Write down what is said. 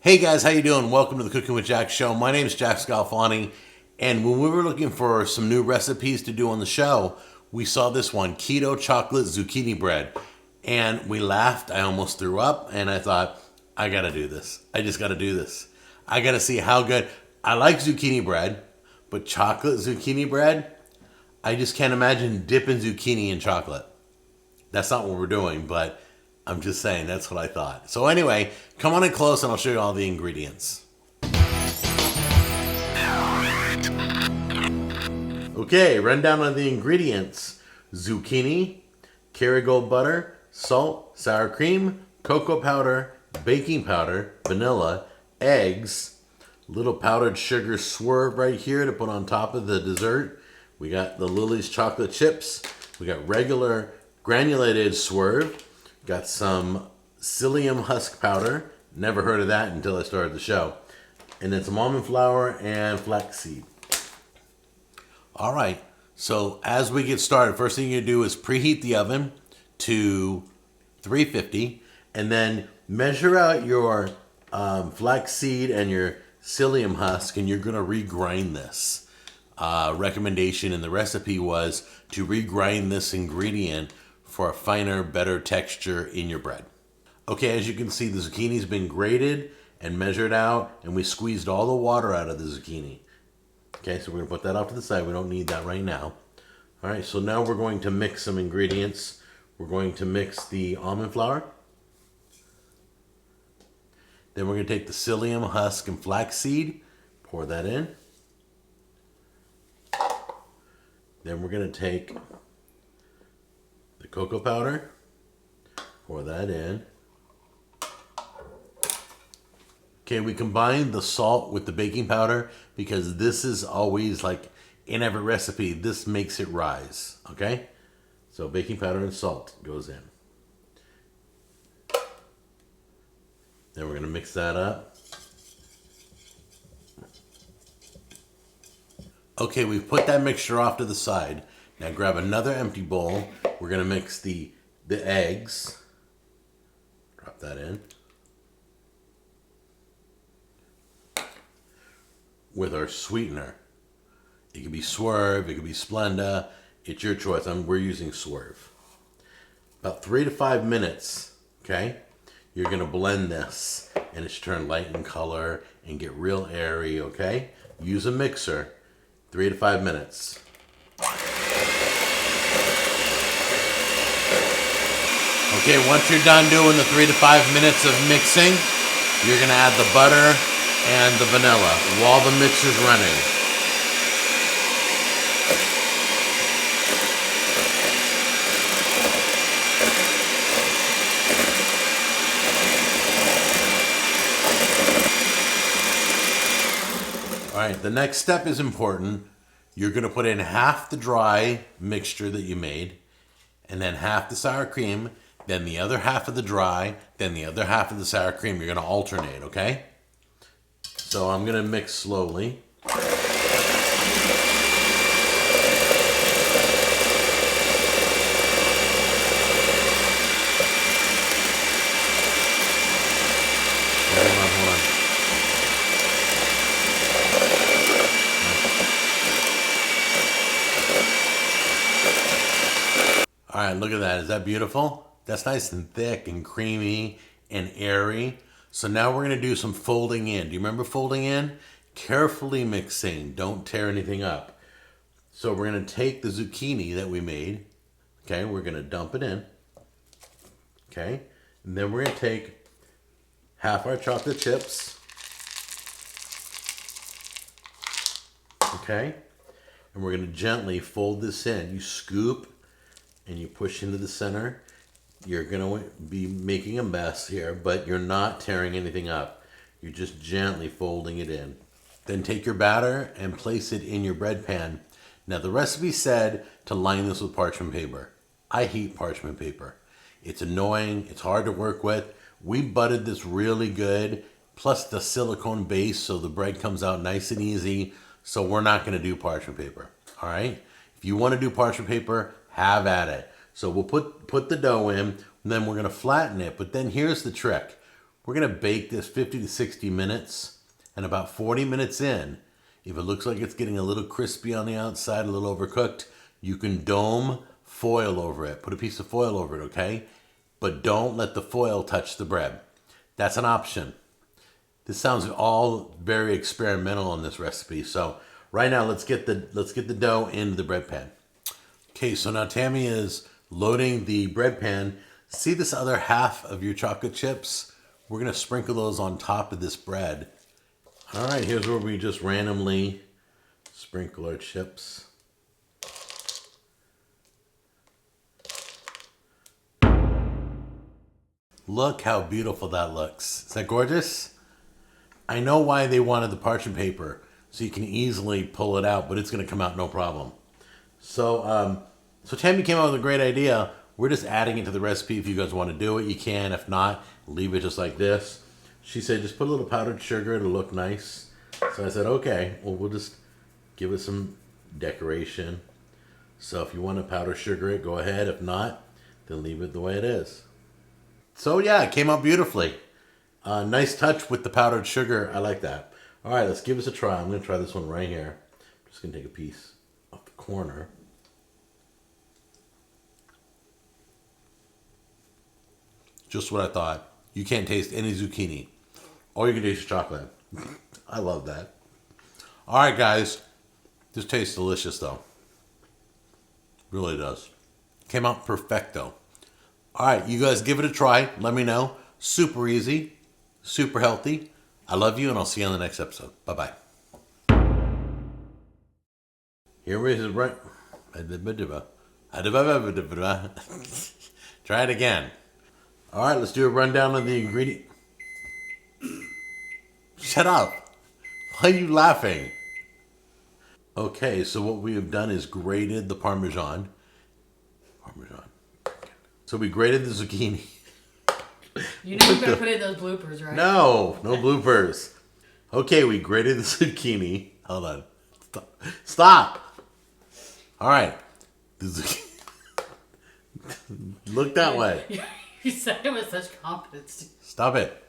Hey guys, how you doing? Welcome to the Cooking with Jack show. My name is Jack Scalfani, and when we were looking for some new recipes to do on the show, we saw this one, keto chocolate zucchini bread, and we laughed. I almost threw up, and I thought, I gotta do this. I just gotta do this. I gotta see how good. I like zucchini bread, but chocolate zucchini bread, I just can't imagine dipping zucchini in chocolate. That's not what we're doing, but I'm just saying, that's what I thought. So anyway, come on in close and I'll show you all the ingredients. Okay, rundown on the ingredients. Zucchini, Kerrygold butter, salt, sour cream, cocoa powder, baking powder, vanilla, eggs, little powdered sugar swerve right here to put on top of the dessert. We got the Lily's chocolate chips. We got regular granulated swerve. Got some psyllium husk powder. Never heard of that until I started the show. And then some almond flour and flaxseed. All right, so as we get started, first thing you do is preheat the oven to 350 and then measure out your flaxseed and your psyllium husk, and you're gonna regrind this. Recommendation in the recipe was to regrind this ingredient for a finer, better texture in your bread. Okay, as you can see, the zucchini's been grated and measured out, and we squeezed all the water out of the zucchini. Okay, so we're gonna put that off to the side. We don't need that right now. All right, so now we're going to mix some ingredients. We're going to mix the almond flour. Then we're gonna take the psyllium husk and flaxseed, pour that in. Then we're gonna take the cocoa powder, pour that in. Okay, we combine the salt with the baking powder because this is always like in every recipe, this makes it rise, okay? So baking powder and salt goes in. Then we're gonna mix that up. Okay, we've put that mixture off to the side. Now grab another empty bowl. We're gonna mix the eggs. Drop that in. With our sweetener. It could be Swerve, it could be Splenda. It's your choice. We're using Swerve. About 3 to 5 minutes, okay? You're gonna blend this and it should turn light in color and get real airy, okay? Use a mixer, 3 to 5 minutes. Okay, once you're done doing the 3 to 5 minutes of mixing, you're gonna add the butter and the vanilla while the mixer's running. All right, the next step is important. You're gonna put in half the dry mixture that you made, and then half the sour cream, then the other half of the dry, then the other half of the sour cream. You're gonna alternate, okay? So I'm gonna mix slowly. Hold on. All right, look at that. Is that beautiful? That's nice and thick and creamy and airy. So now we're gonna do some folding in. Do you remember folding in? Carefully mixing, don't tear anything up. So we're gonna take the zucchini that we made, okay? We're gonna dump it in, okay? And then we're gonna take half our chocolate chips, okay? And we're gonna gently fold this in. You scoop and you push into the center. You're gonna be making a mess here, but you're not tearing anything up. You're just gently folding it in. Then take your batter and place it in your bread pan. Now the recipe said to line this with parchment paper. I hate parchment paper. It's annoying, it's hard to work with. We buttered this really good, plus the silicone base so the bread comes out nice and easy. So we're not gonna do parchment paper, all right? If you wanna do parchment paper, have at it. So we'll put the dough in, and then we're gonna flatten it. But then here's the trick. We're going to bake this 50 to 60 minutes. And about 40 minutes in, if it looks like it's getting a little crispy on the outside, a little overcooked, you can dome foil over it. Put a piece of foil over it, okay? But don't let the foil touch the bread. That's an option. This sounds all very experimental on this recipe. So right now, let's get the dough into the bread pan. Okay, so now Tammy is loading the bread pan. See this other half of your chocolate chips? We're gonna sprinkle those on top of this bread. All right, here's where we just randomly sprinkle our chips. Look how beautiful that looks. Is that gorgeous? I know why they wanted the parchment paper, so you can easily pull it out, but it's going to come out no problem. So, Tammy came up with a great idea. We're just adding it to the recipe. If you guys want to do it, you can. If not, leave it just like this. She said, just put a little powdered sugar. It'll look nice. So I said, okay, well, we'll just give it some decoration. So if you want to powder sugar it, go ahead. If not, then leave it the way it is. So yeah, it came out beautifully. Nice touch with the powdered sugar. I like that. All right, let's give this a try. I'm going to try this one right here. I'm just going to take a piece off the corner. Just what I thought. You can't taste any zucchini. All you can taste is chocolate. I love that. All right, guys. This tastes delicious, though. Really does. Came out perfecto. All right, you guys give it a try. Let me know. Super easy. Super healthy. I love you, and I'll see you on the next episode. Bye-bye. Here is right. Try it again. All right, let's do a rundown of the ingredient. Shut up. Why are you laughing? Okay, so what we have done is grated the Parmesan. So we grated the zucchini. You know you're going to put in those bloopers, right? No bloopers. Okay, we grated the zucchini. Hold on. Stop. All right. The zucchini. Look that way. You said it with such confidence. Stop it.